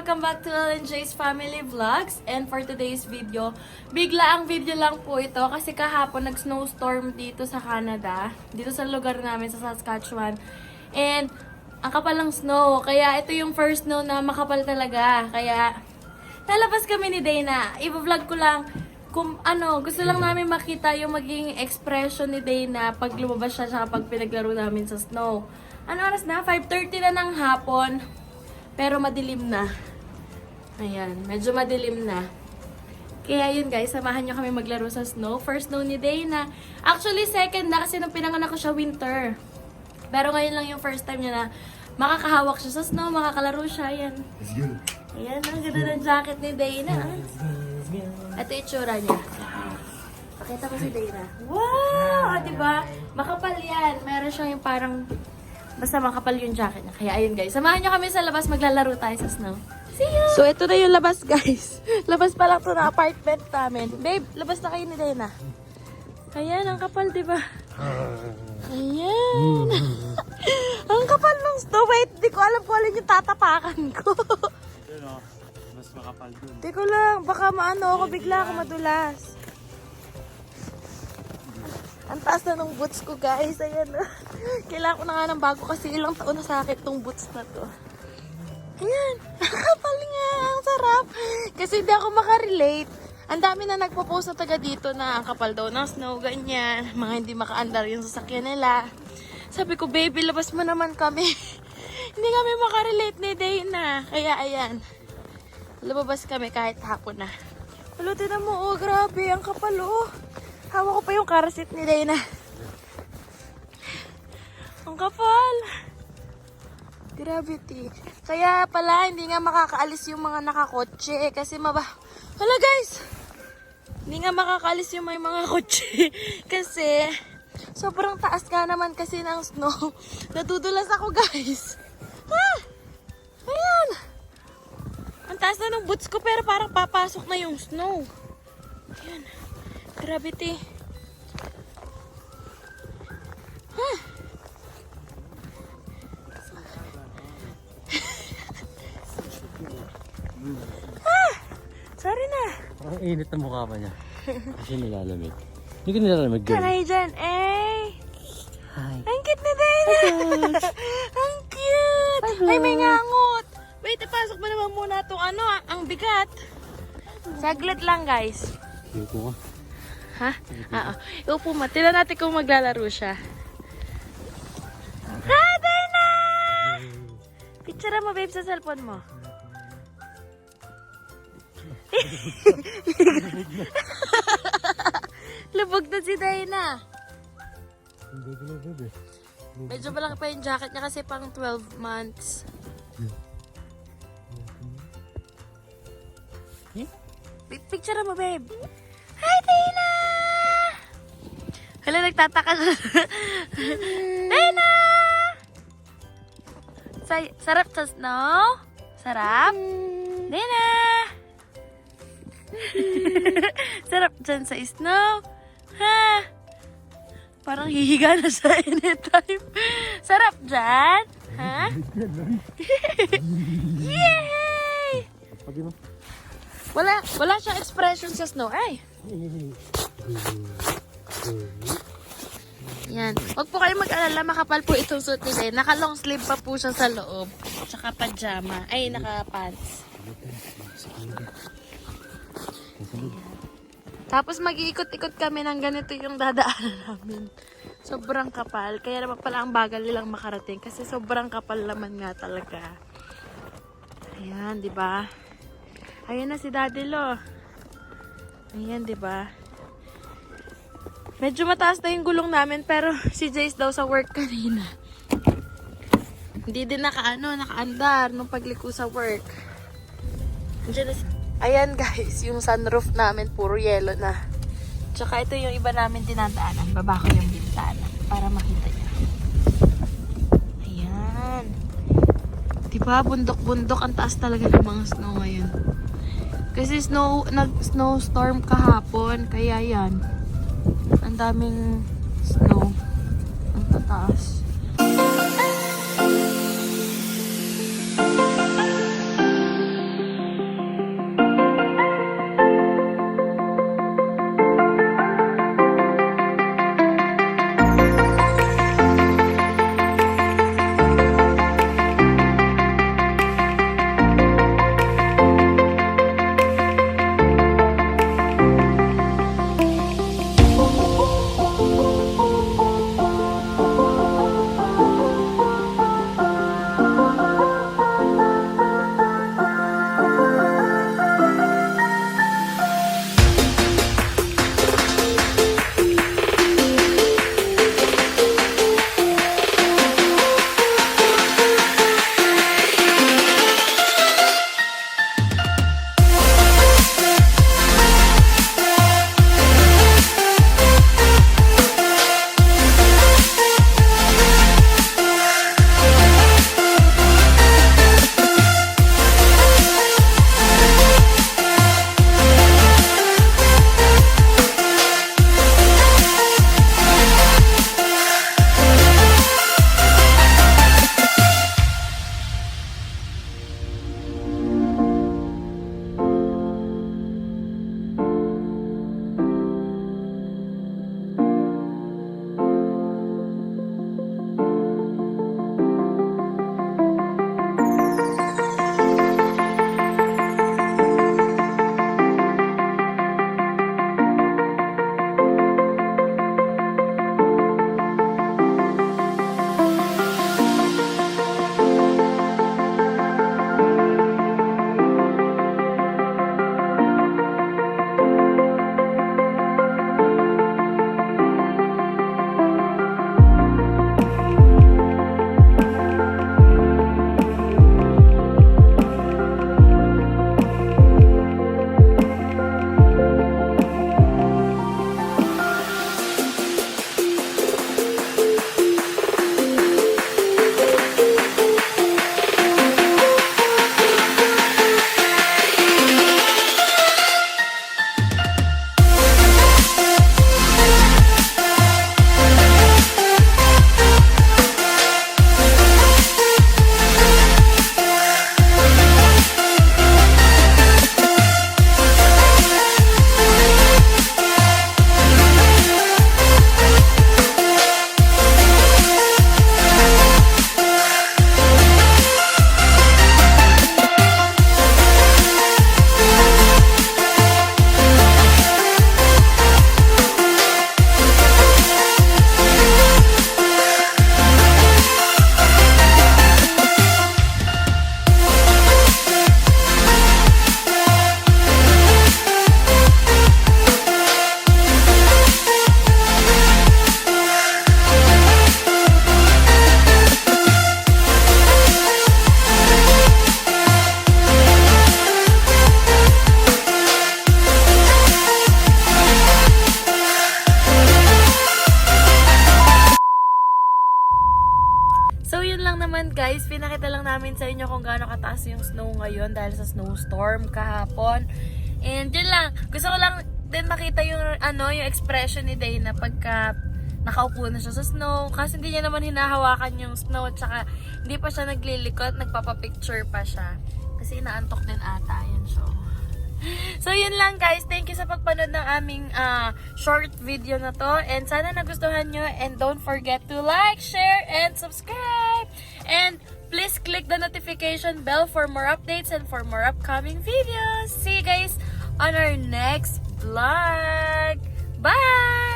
Welcome back to LNJ's Family Vlogs. And for today's video, bigla ang video lang po ito kasi kahapon nag-snowstorm dito sa Canada. Dito sa lugar namin sa Saskatchewan. And ang kapal ng snow. Kaya ito yung first snow na makapal talaga. Kaya lalabas kami ni Dana. I-vlog ko lang kung gusto lang namin makita yung maging expression ni Dana pag lumabas siya sa pag pinaglaro namin sa snow. Ano oras na? 5:30 na ng hapon. Pero madilim na. Ayan, medyo madilim na. Kaya yun guys, samahan nyo kami maglaro sa snow. First snow ni Dana. Actually, second na kasi nung pinanganak ko siya winter. Pero ngayon lang yung first time niya na makakahawak siya sa snow, makakalaro siya. Ayan. Ayan, ang ganda ng jacket ni Dana. Ito yung itsura niya. Pakita ko si Dana. Wow! Diba? Makapal yan. Meron siyang yung parang basta makapal yung jacket niya. Kaya ayun guys, samahan nyo kami sa labas, maglalaro tayo sa snow. See you! So ito na yung labas guys. Labas pa lang to na apartment namin. Babe, labas na kayo ni Dana. Ayan, ang kapal diba? Ayan. Ang kapal ng snow. Wait, di ko alam kung alin yung tatapakan ko. Mas makapal dun. Di ko lang, baka maano ako, bigla ako madulas. Ang taas na ng boots ko guys. Ayan. Kailangan ko na nga ng bago kasi ilang taon na sa akin tong boots na to. Ayan. Kapal nga. Ang sarap. Kasi hindi ako makarelate. Ang dami na nagpo-post na taga dito na ang kapal daw ng snow, ganyan. Mga hindi makaandar yung sasakyan nila. Sabi ko, baby, labas mo naman kami. Hindi kami makarelate ni Dana. Kaya ayan. Lumabas kami kahit hapon na. Wala, tinan mo. Oh, grabe. Ang kapal, oh. Hawak ko pa yung car seat ni Dana. Ang kapal. Gravity. Kaya pala, hindi nga makakaalis yung mga nakakotse. Kasi Hala guys! Hindi nga makakaalis yung may mga kotse. Kasi, sobrang taas ka naman kasi ng snow. Natudulas ako guys. Ha! Ayan! Ang taas na ng boots ko pero parang papasok na yung snow. Ayan. Gravity. Huh. Sorry na. Parang init na mukha pa niya. Kasi nilalamig. Hindi ko nilalamig girl. Kanay dyan. Eh. Hi. Ang cute na Dana. Ang cute. Ay, may ngangot. Wait, ipasok mo naman muna itong ang bigat. Saglit lang guys. Ayoko nga. Ha? Oo. Iupo mo. Tignan natin kung maglalaro siya. Ha, Dana! Picture mo, babe, sa cellphone mo. Lubog na si Dana. Medyo malaki pa yung jacket niya kasi pang 12 months. Picture mo, babe. Hi, Dana! Hala, nagtataka na. Dana! Sarap sa snow? Sarap? Dana! Sarap dyan sa snow? Ha? Parang hihiga na siya anytime. Sarap dyan? Ha? Yay! Wala siyang expression sa snow. Ay! Yan. Huwag po kayo mag-alala, makapal po itong suit ni Dana. Naka-long sleeve pa po siya sa loob. Tsaka pajama. Ay, naka-pants. Tapos mag-iikot-ikot kami ng ganito yung dadaanan namin. Sobrang kapal. Kaya naman pala ang bagal nilang makarating. Kasi sobrang kapal naman nga talaga. Ayan, di ba? Ayan na si Daddy Lo. Ayan, di ba? Medyo mataas na yung gulong namin pero si Jace daw sa work kanina. Hindi din nakaandar nung pagliko sa work. Ayan guys, yung sunroof namin puro yellow na. Tsaka ito yung iba namin dinadaanan. Baba ko yung bintana para makita niyo. Ayan. Diba, bundok-bundok. Ang taas talaga ng mga snow ngayon. Kasi nag-snowstorm kahapon. Kaya yan. Ang daming snow. Ang tataas. namin sa inyo kung gaano kataas yung snow ngayon dahil sa snowstorm kahapon. And yun lang, gusto ko lang din makita yung yung expression ni Dana pagka nakaupo na siya sa snow. Kasi hindi niya naman hinahawakan yung snow at saka hindi pa siya naglilikot, nagpapapicture pa siya. Kasi inaantok din ata yan siya. So yun lang guys, thank you sa pagpanood ng aming short video na to, and sana nagustuhan nyo, and don't forget to like, share, and subscribe, and please click the notification bell for more updates and for more upcoming videos. See you guys on our next vlog. Bye!